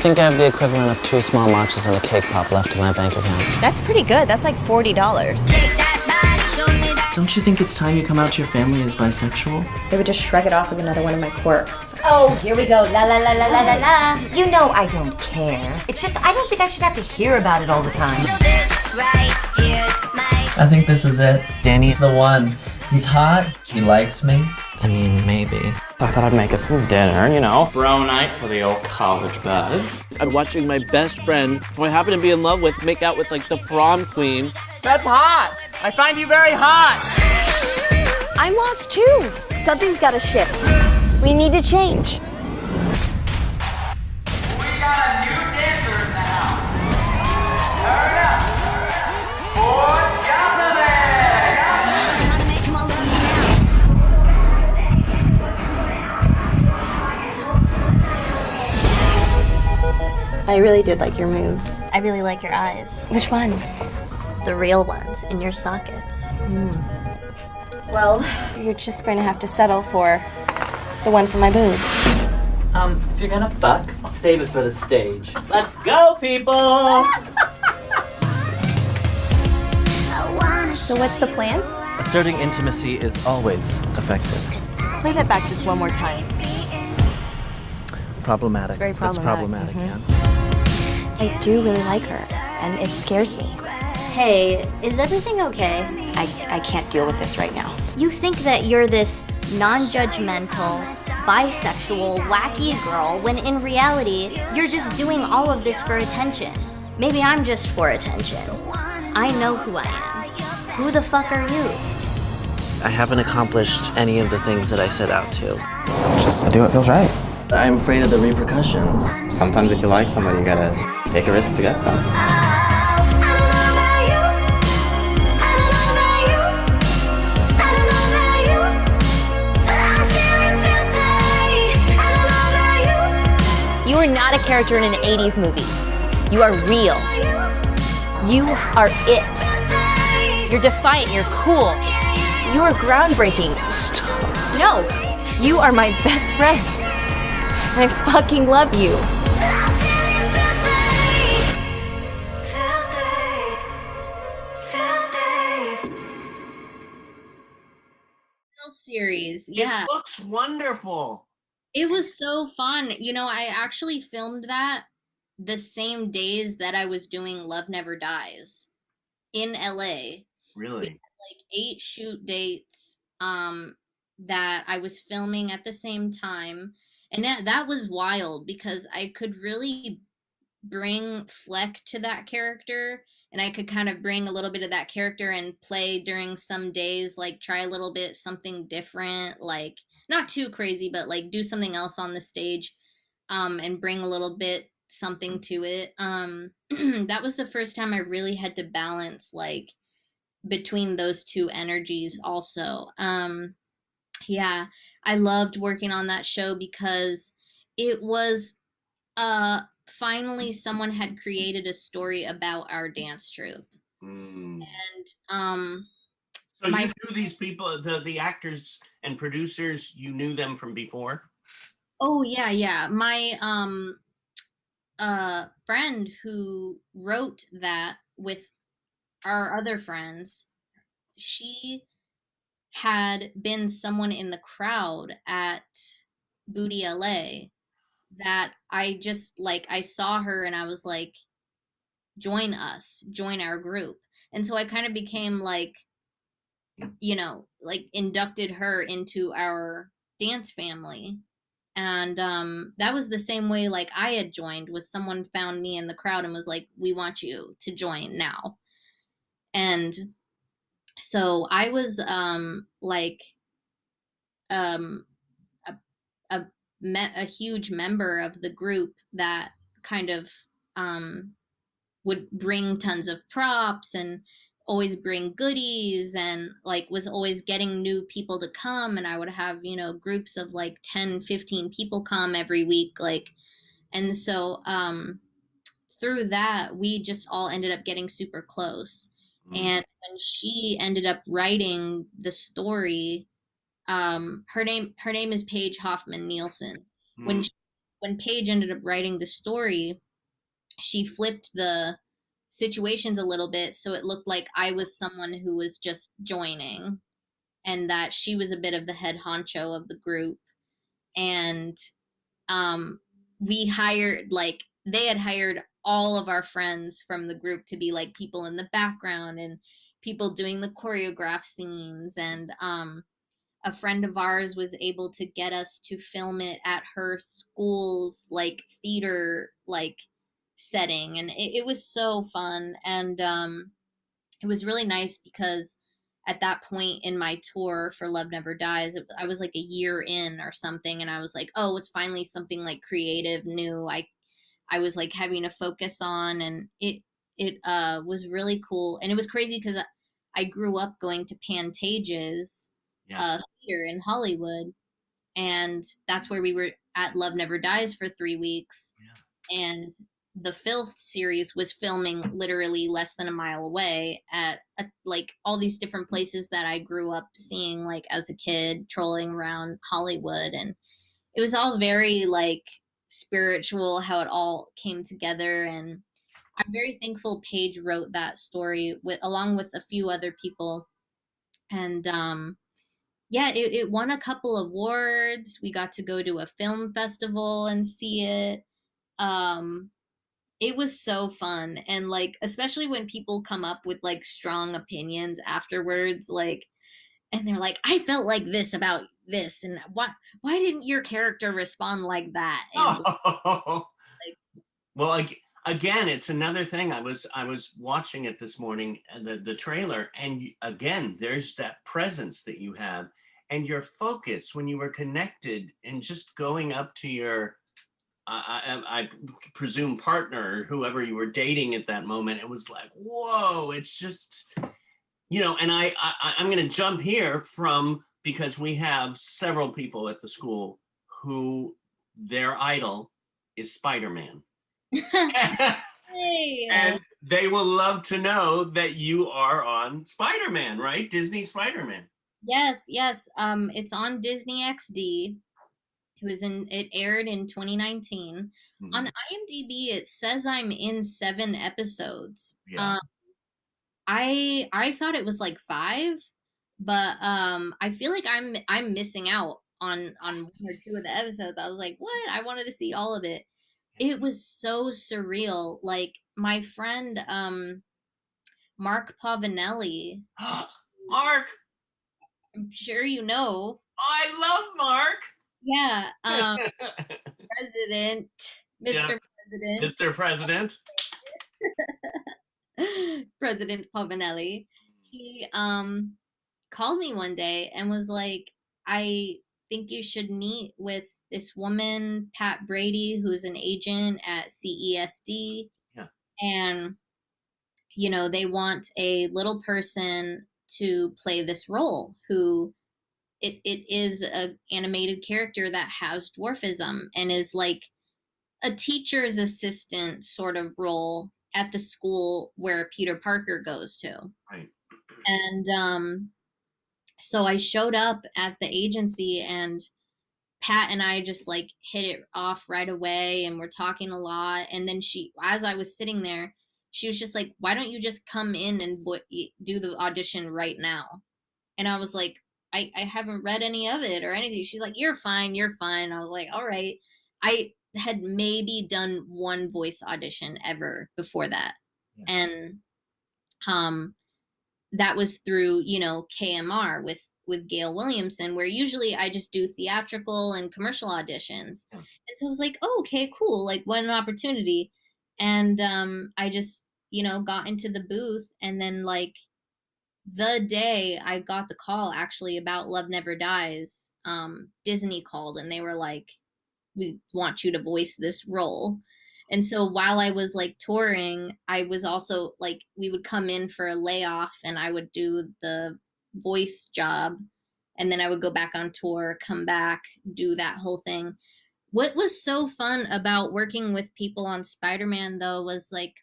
think I have the equivalent of 2 small matchas and a cake pop left in my bank account. That's pretty good. That's like $40. Don't you think it's time you come out to your family as bisexual? They would just shrug it off as another one of my quirks. Oh, here we go. La la la la la la la. You know I don't care. It's just I don't think I should have to hear about it all the time. I think this is it. Danny's the one. He's hot. He likes me. I mean, maybe. I thought I'd make us some dinner, you know. Bro night for the old college buds. I'm watching my best friend, who I happen to be in love with, make out with like the prom queen. That's hot! I find you very hot! I'm lost too. Something's got to shift. We need to change. We got a new dancer in the house. Hurry up! For I really did like your moves. I really like your eyes. Which ones? The real ones in your sockets. Well, you're just going to have to settle for the one for my boob. If you're gonna fuck, I'll save it for the stage. Let's go, people! So what's the plan? Asserting intimacy is always effective. Play that back just one more time. Problematic. It's very That's problematic. problematic, I do really like her, and it scares me. Hey, is everything okay? I can't deal with this right now. You think that you're this non-judgmental, bisexual, wacky girl, when in reality, you're just doing all of this for attention. Maybe I'm just for attention. I know who I am. Who the fuck are you? I haven't accomplished any of the things that I set out to. Just do what feels right. I'm afraid of the repercussions. Sometimes if you like somebody, you gotta take a risk to get them. You are not a character in an 80s movie. You are real. You are it. You're defiant, you're cool. You are groundbreaking. Stop. No, you are my best friend. And I fucking love you. Series, yeah. It looks wonderful. It was so fun. You know, I actually filmed that the same days that I was doing Love Never Dies in LA. Really? We had like 8 shoot dates that I was filming at the same time. And that was wild because I could really bring Fleck to that character, and I could kind of bring a little bit of that character and play during some days, like try a little bit something different, like not too crazy, but like do something else on the stage, and bring a little bit something to it. That was the first time I really had to balance like between those two energies also. Yeah, I loved working on that show because it was finally someone had created a story about our dance troupe. Mm. And So you knew these people, the actors and producers, you knew them from before? Oh yeah. My friend who wrote that with our other friends, she had been someone in the crowd at Booty LA that I just like, I saw her and I was like, join us, join our group. And so I kind of became like, you know, like inducted her into our dance family. And that was the same way like I had joined, was someone found me in the crowd and was like, we want you to join now. And so I was like a huge member of the group that kind of would bring tons of props and always bring goodies, and like was always getting new people to come, and I would have, you know, groups of like 10, 15 people come every week, like. And so through that we just all ended up getting super close. And when she ended up writing the story, her name is Paige Hoffman Nielsen. When when Paige ended up writing the story, she flipped the situations a little bit so it looked like I was someone who was just joining and that she was a bit of the head honcho of the group. And um we hired, like, they had hired all of our friends from the group to be like people in the background and people doing the choreograph scenes. And a friend of ours was able to get us to film it at her school's like theater like setting, and it was so fun. And it was really nice because at that point in my tour for Love Never Dies, I was like a year in or something, and I was like, oh, it's finally something like creative, new. I was like having to focus on, and it was really cool, and it was crazy because I grew up going to Pantages theater in Hollywood, and that's where we were at Love Never Dies for 3 weeks, and the Filth series was filming literally less than a mile away at like all these different places that I grew up seeing like as a kid trolling around Hollywood. And it was all very like spiritual how it all came together. And I'm very thankful Paige wrote that story with along with a few other people. And yeah, it won a couple awards. We got to go to a film festival and see it. um it was so fun. And like especially when people come up with like strong opinions afterwards, like, and they're like, I felt like this about this, and why didn't your character respond like that? And Oh. like, Well, like, again, it's another thing. I was watching it this morning, the trailer, and again, there's that presence that you have, and your focus when you were connected, and just going up to your, I presume partner, or whoever you were dating at that moment. It was like, whoa! It's just, And I'm going to jump here because we have several people at the school who their idol is Spider-Man. hey, And they will love to know that you are on Spider-Man, right? Disney Spider-Man. yes, it's on Disney XD. It aired in 2019. Mhm. On IMDb it says I'm in 7 episodes. Yeah. I thought it was like 5, but I feel like I'm missing out on 1 or 2 of the episodes. I was like, what? I wanted to see all of it. It was so surreal. Like my friend Mark Pavanelli, Mark, I'm sure you know. I love Mark. Yeah, President, Mr. Yeah. President. Mr. President. President Pavanelli, he called me one day and was like, I think you should meet with this woman, Pat Brady, who's an agent at CESD. Yeah. And, they want a little person to play this role who it is a animated character that has dwarfism and is like a teacher's assistant sort of role at the school where Peter Parker goes to. Right. And so I showed up at the agency, and Pat and I just like hit it off right away, and we're talking a lot. And then as I was sitting there, she was just like, why don't you just come in and do the audition right now? And I was like, I haven't read any of it or anything. She's like, you're fine. I was like, all right. I had maybe done 1 voice audition ever before that. Yeah. And that was through, KMR with Gail Williamson, where usually I just do theatrical and commercial auditions. Yeah. And so I was like, oh, okay, cool. Like, what an opportunity. And I just, got into the booth, and then like the day I got the call actually about Love Never Dies, Disney called and they were like, we want you to voice this role. And so while I was like touring, I was also like, we would come in for a layoff and I would do the voice job, and then I would go back on tour, come back, do that whole thing. What was so fun about working with people on Spider-Man though was like,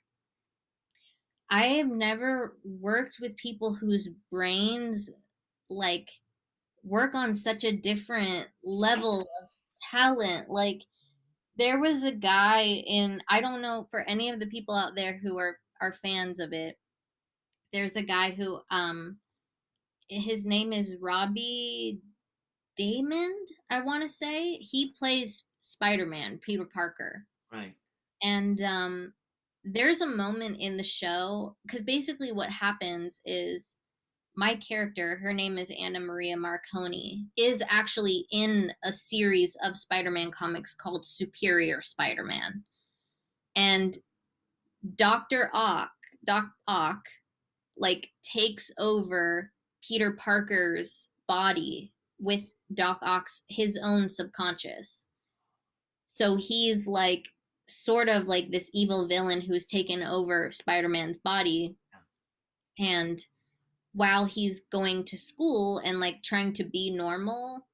I have never worked with people whose brains like work on such a different level of talent. Like There was a guy in, I don't know, for any of the people out there who are fans of it, there's a guy who his name is Robbie Damon, I want to say. He plays Spider-Man, Peter Parker. Right. And there's a moment in the show, because basically what happens is my character, her name is Anna Maria Marconi, is actually in a series of Spider-Man comics called Superior Spider-Man. And Doc Ock, like, takes over Peter Parker's body with Doc Ock's his own subconscious. So he's like sort of like this evil villain who's taken over Spider-Man's body. And while he's going to school and like trying to be normal,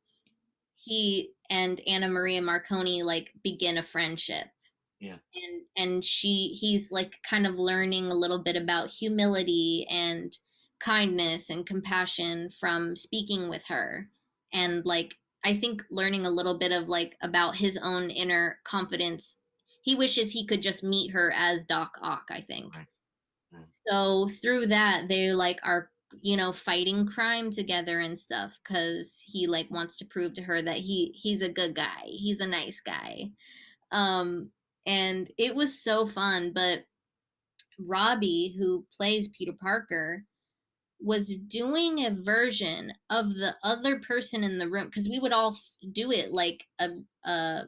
he and Anna Maria Marconi like begin a friendship. Yeah. And he's like kind of learning a little bit about humility and kindness and compassion from speaking with her. And like I think learning a little bit of like about his own inner confidence. He wishes he could just meet her as Doc Ock, I think. Right. Right. So through that they like are, you know, fighting crime together and stuff, because he like wants to prove to her that he's a good guy, he's a nice guy. And it was so fun. But Robbie, who plays Peter Parker, was doing a version of the other person in the room, because we would all do it like a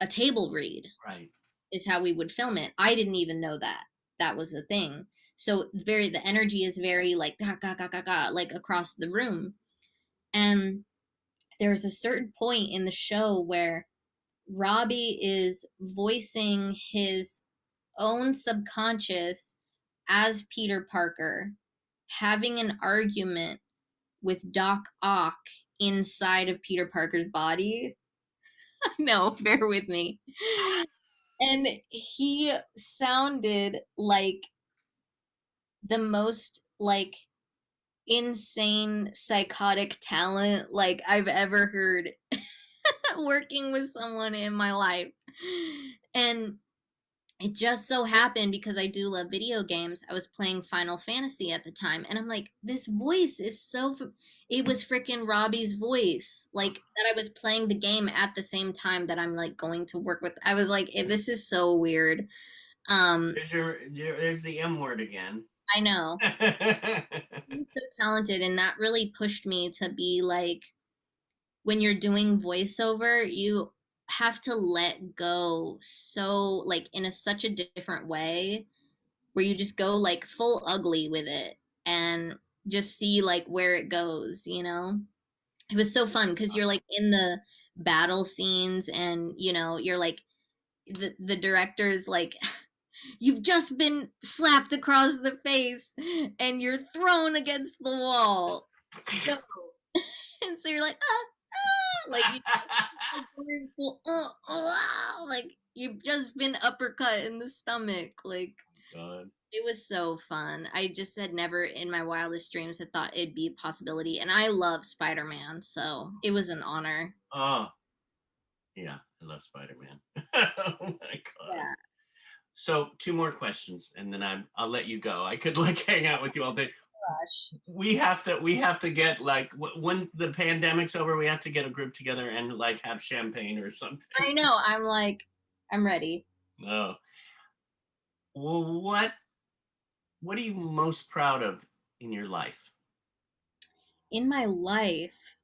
table read. Right. Is how we would film it. I didn't even know that was a thing. So the energy is very like ga, ga, ga, ga, ga, like across the room. And there's a certain point in the show where Robbie is voicing his own subconscious as Peter Parker, having an argument with Doc Ock inside of Peter Parker's body. No, bear with me. And he sounded like the most like insane psychotic talent like I've ever heard working with someone in my life. And it just so happened, because I do love video games, I was playing Final Fantasy at the time, and I'm like, this voice is so it was freaking Robbie's voice, like that I was playing the game at the same time that I'm like going to work with. I was like, this is so weird. There's the M word again. I know. He's so talented, and that really pushed me to be like, when you're doing voiceover, you have to let go so like in such a different way, where you just go like full ugly with it and just see like where it goes, you know? It was so fun because you're like in the battle scenes, and you know, you're like the director's like, you've just been slapped across the face and you're thrown against the wall. Go. And so you're like, like, like you've just been uppercut in the stomach. Like, God. It was so fun. I just had never in my wildest dreams had thought it'd be a possibility. And I love Spider-Man, so it was an honor. Oh, yeah, I love Spider-Man. Oh my God. Yeah. So 2 more questions, and then I'll let you go. I could like hang out with you all day. Gosh. We have to get like when the pandemic's over, we have to get a group together and like have champagne or something. I know. I'm like, I'm ready. Oh. Well, what are you most proud of in your life? In my life,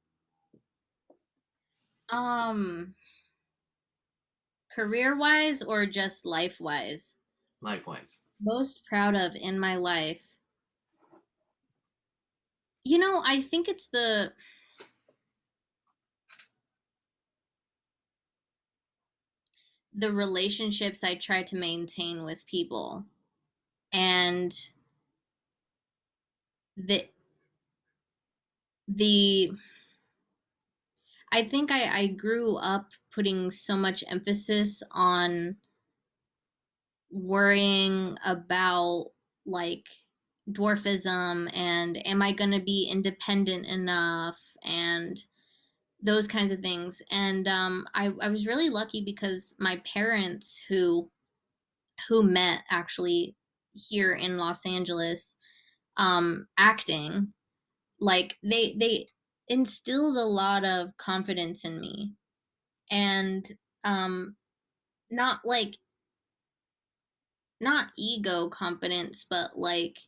career-wise or just life-wise? Life-wise. Most proud of in my life. You know, I think it's the relationships I try to maintain with people, and the I think I grew up putting so much emphasis on worrying about like dwarfism and am I going to be independent enough, and those kinds of things. And I was really lucky because my parents who met actually here in Los Angeles, acting, like they instilled a lot of confidence in me. And um not like, not ego confidence, but like,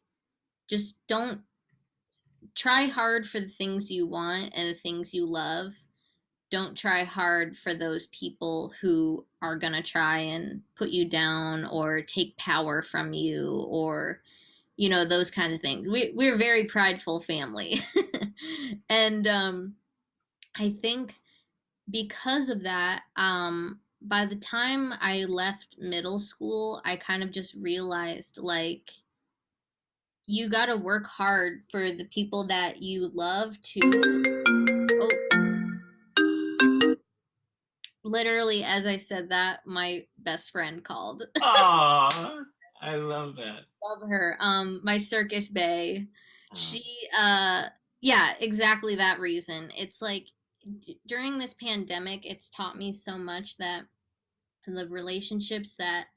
just don't, try hard for the things you want and the things you love. Don't try hard for those people who are going to try and put you down or take power from you, or those kinds of things. We're a very prideful family. And I think because of that, by the time I left middle school, I kind of just realized, like, you got to work hard for the people that you love too. Oh, literally, as I said that, my best friend called. Aw, I love that. Love her. My circus bae. Oh. She, yeah, exactly that reason. It's like, during this pandemic, it's taught me so much that the relationships that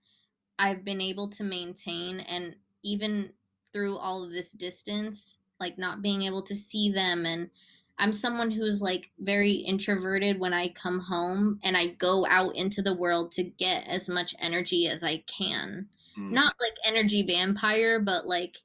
I've been able to maintain, and even through all of this distance, like not being able to see them. And I'm someone who's like very introverted when I come home, and I go out into the world to get as much energy as I can. Not like energy vampire, but like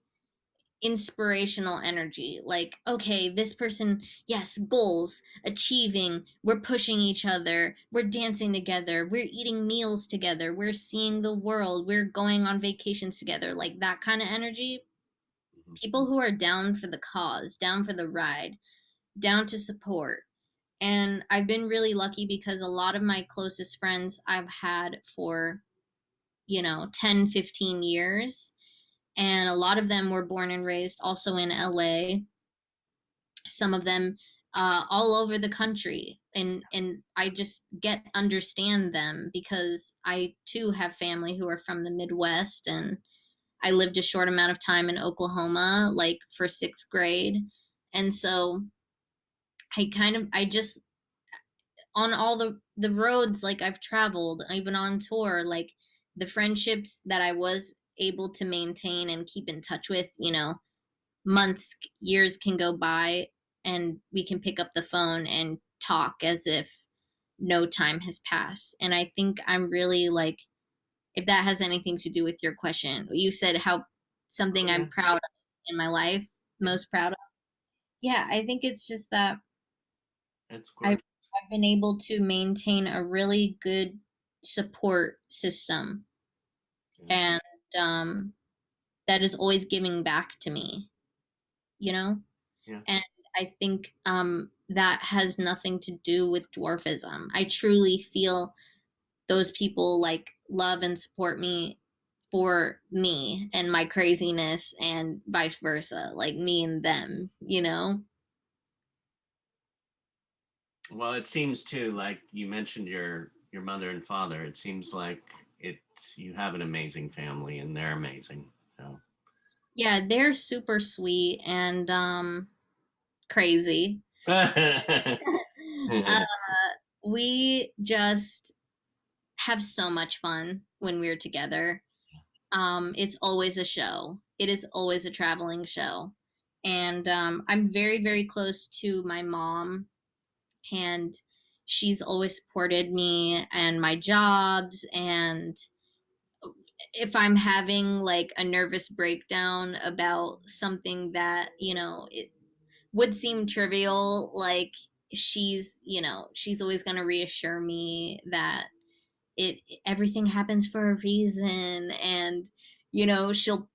inspirational energy. Like, okay, this person, yes, goals, achieving, we're pushing each other, we're dancing together, we're eating meals together, we're seeing the world, we're going on vacations together, like that kind of energy. People who are down for the cause, down for the ride, down to support. And I've been really lucky because a lot of my closest friends I've had for 10, 15 years, and a lot of them were born and raised also in LA. Some of them all over the country, and I just understand them because I too have family who are from the Midwest, and I lived a short amount of time in Oklahoma, like for 6th grade. And so I just, on all the roads, like I've traveled, even on tour, like the friendships that I was able to maintain and keep in touch with, months, years can go by, and we can pick up the phone and talk as if no time has passed. And I think I'm really like, if that has anything to do with your question, you said how something I'm proud of in my life, most proud of. Yeah, I think it's just that That's I've, great. I've been able to maintain a really good support system, and um, that is always giving back to me, you know? Yeah. And I think that has nothing to do with dwarfism. I truly feel those people like love and support me for me and my craziness, and vice versa, like me and them. Well, it seems too, like you mentioned your mother and father. It seems like you have an amazing family and they're amazing. So Yeah, they're super sweet and crazy. uh, we just have so much fun when we're together. It's always a show. It is always a traveling show. And I'm very, very close to my mom, and she's always supported me and my jobs. And if I'm having like a nervous breakdown about something that, it would seem trivial, like she's always going to reassure me that it everything happens for a reason. And she'll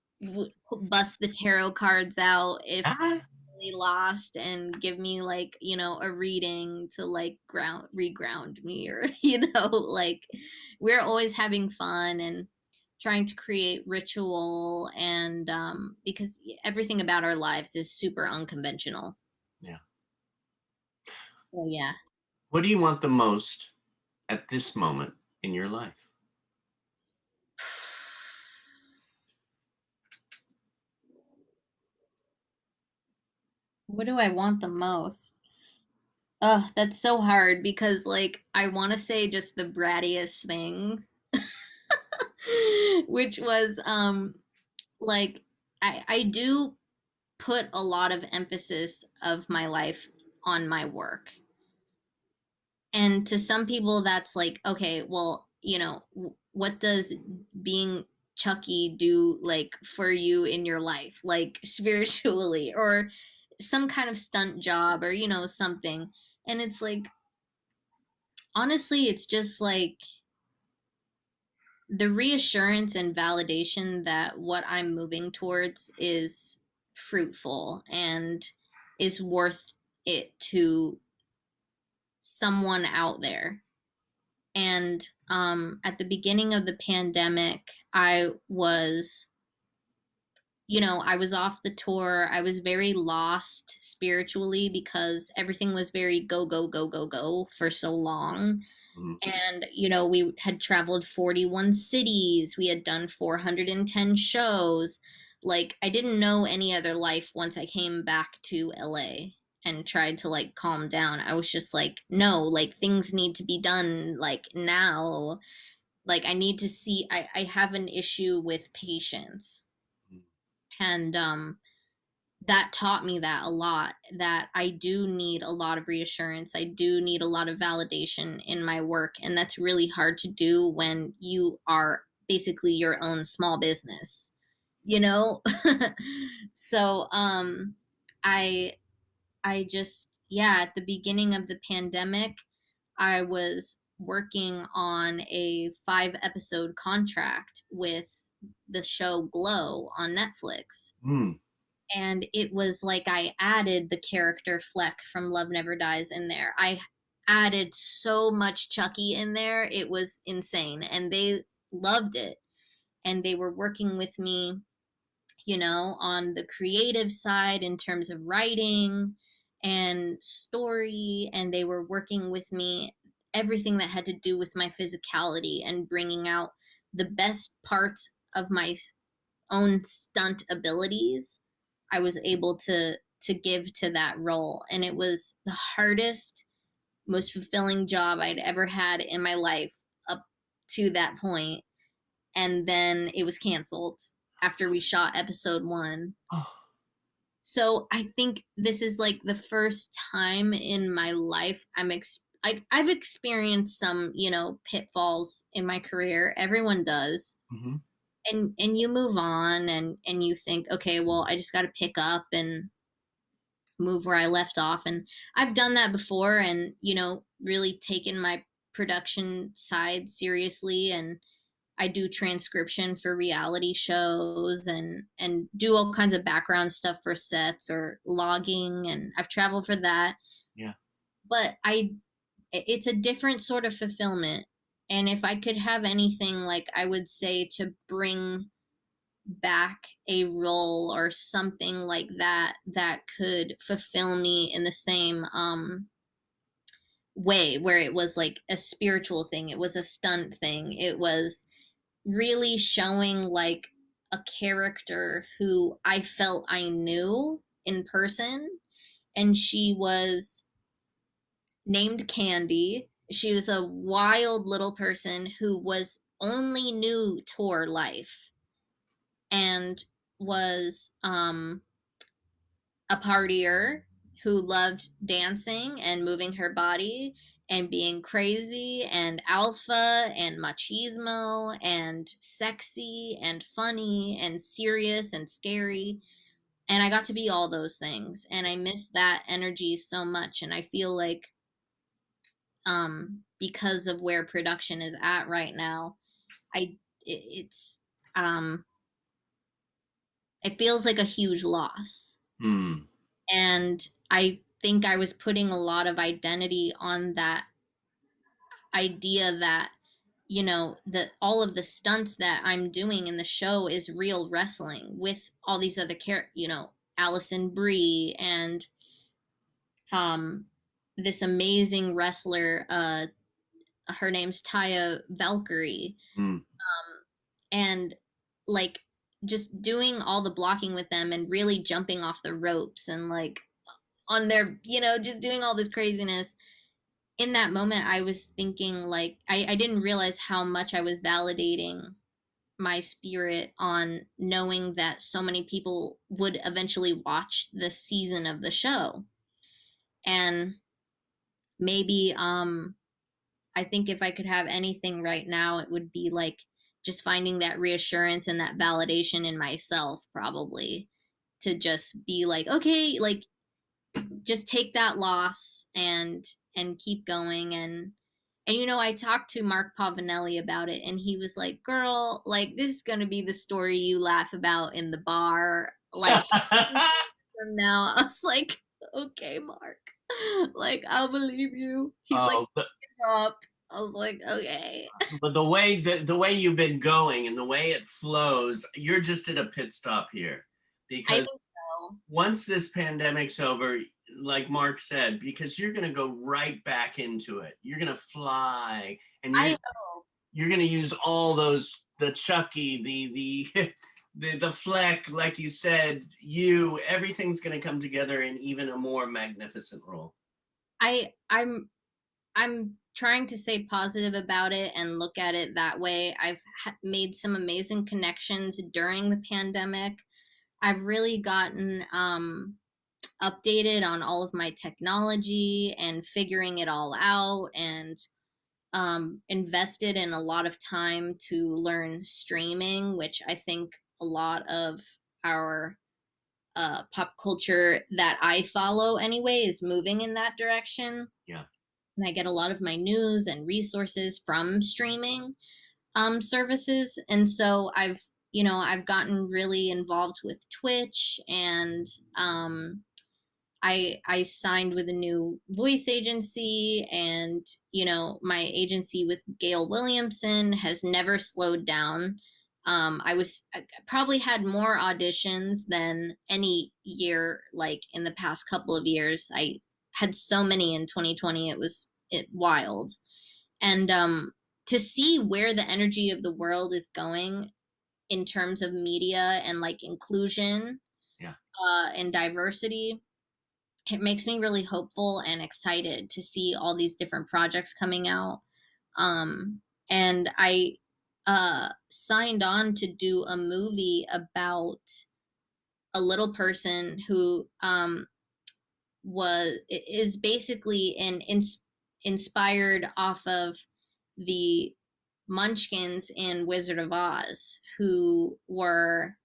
bust the tarot cards out if Ah, really lost, and give me like a reading to like reground me, or like, we're always having fun and trying to create ritual. And because everything about our lives is super unconventional. yeah. So yeah. What do you want the most at this moment in your life? What do I want the most? Oh, that's so hard because like I want to say just the brattiest thing, which was like I do put a lot of emphasis of my life on my work. And to some people that's like, okay, well, what does being Chucky do like for you in your life, like spiritually or some kind of stunt job or something. And it's like honestly, it's just like the reassurance and validation that what I'm moving towards is fruitful and is worth it to someone out there. And at the beginning of the pandemic, I was off the tour. I was very lost spiritually because everything was very go, go, go, go, go for so long. Mhm. And, we had traveled 41 cities. We had done 410 shows. Like, I didn't know any other life once I came back to LA and tried to, like, calm down. I was just like, no, like, things need to be done, like, now. Like, I need to see, I have an issue with patience. And, that taught me that a lot, that I do need a lot of reassurance. I do need a lot of validation in my work. And that's really hard to do when you are basically your own small business, you know? So, I, I just, yeah, at the beginning of the pandemic, I was working on a 5 episode contract with the show Glow on Netflix, Mm. and it was like I added the character Fleck from Love Never Dies in there. I added so much Chucky in there. It was insane. And they loved it. And they were working with me, on the creative side in terms of writing and story. And they were working with me everything that had to do with my physicality and bringing out the best parts of my own stunt abilities. I was able to give to that role, and it was the hardest, most fulfilling job I'd ever had in my life up to that point. And then it was canceled after we shot episode 1. Oh. So I think this is like the first time in my life I've experienced some, pitfalls in my career. Everyone does. Mhm. And you move on and you think, okay, well, I just got to pick up and move where I left off. And I've done that before, and really taken my production side seriously. And I do transcription for reality shows and do all kinds of background stuff for sets or logging, and I've traveled for that. Yeah. But it's a different sort of fulfillment. And if I could have anything, like, I would say to bring back a role or something like that that could fulfill me in the same way, where it was like a spiritual thing, it was a stunt thing, it was really showing like a character who I felt I knew in person. And she was named Candy. She was a wild little person who was only new tour life and was a partier who loved dancing and moving her body and being crazy and alpha and machismo and sexy and funny and serious and scary. And I got to be all those things. And I miss that energy so much. And I feel like because of where production is at right now, it's it feels like a huge loss. Mm. And I think I was putting a lot of identity on that idea that that all of the stunts that I'm doing in the show is real wrestling with all these other Allison Brie and this amazing wrestler, her name's Taya Valkyrie. Mm. And like just doing all the blocking with them and really jumping off the ropes and like on their, just doing all this craziness. In that moment, I was thinking like, I didn't realize how much I was validating my spirit on knowing that so many people would eventually watch the season of the show. And maybe, I think if I could have anything right now, it would be like just finding that reassurance and that validation in myself, probably, to just be like, okay, like just take that loss and keep going. And I talked to Mark Pavanelli about it, and he was like, girl, like this is gonna be the story you laugh about in the bar, like from now. I was like, okay, Mark, like I'll believe you. He's like, Oh, but, give up. I was like, okay. but the way you've been going and the way it flows, you're just at a pit stop here, I because think so. once this pandemic's over, like Mark said, because you're going to go right back into it. You're going to fly, and I hope. you're going to use all those, the Chucky, the Fleck, like you said, everything's going to come together in even a more magnificent role. I'm trying to stay positive about it and look at it that way. I've made some amazing connections during the pandemic. I've really gotten updated on all of my technology and figuring it all out, and invested in a lot of time to learn streaming, which I think a lot of our pop culture that I follow anyway is moving in that direction. Yeah. And I get a lot of my news and resources from streaming services. And so I've gotten really involved with Twitch, and I signed with a new voice agency, and my agency with Gail Williamson has never slowed down. I probably had more auditions than any year, like in the past couple of years. I had so many in 2020. It was wild. And to see where the energy of the world is going in terms of media and like inclusion, Yeah. And diversity, it makes me really hopeful and excited to see all these different projects coming out. And I signed on to do a movie about a little person who is basically inspired off of the Munchkins in Wizard of Oz, who were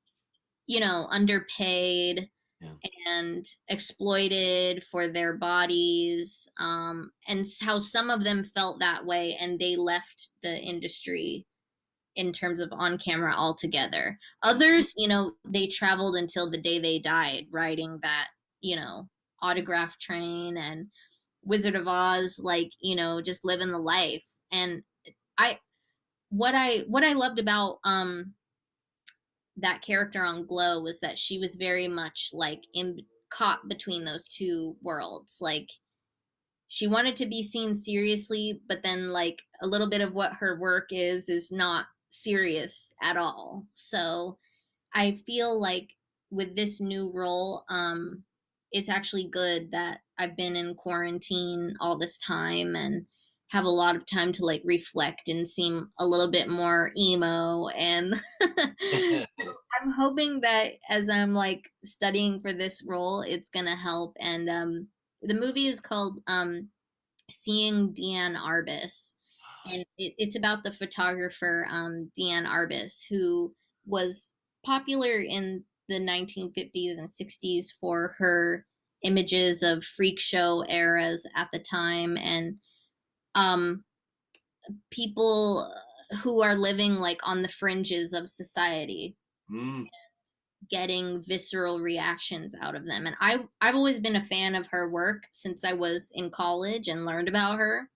underpaid, Yeah. and exploited for their bodies, and how some of them felt that way and they left the industry in terms of on camera altogether. Others, they traveled until the day they died riding that, autograph train, and Wizard of Oz, like, just living the life. And what I loved about that character on Glow was that she was very much like caught between those two worlds. Like, she wanted to be seen seriously, but then like a little bit of what her work is not serious at all. So I feel like with this new role, it's actually good that I've been in quarantine all this time and have a lot of time to like reflect and seem a little bit more emo. And so I'm hoping that as I'm like studying for this role, it's gonna help. And the movie is called Seeing Deanne Arbus, and it's about the photographer Deanne Arbus, who was popular in the 1950s and 60s for her images of freak show eras at the time, and people who are living like on the fringes of society, getting visceral reactions out of them. And I've always been a fan of her work since I was in college and learned about her.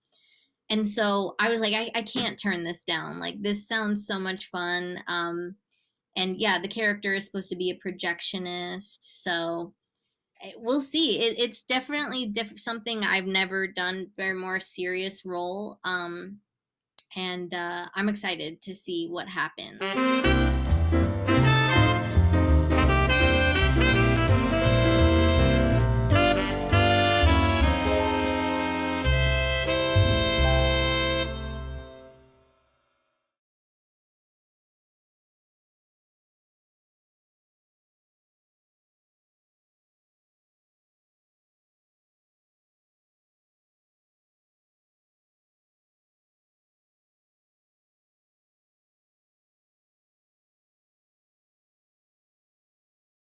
And so I was like, I can't turn this down. Like, this sounds so much fun. And yeah, the character is supposed to be a projectionist. So we'll see. It's definitely something I've never done, very more serious role. And I'm excited to see what happens.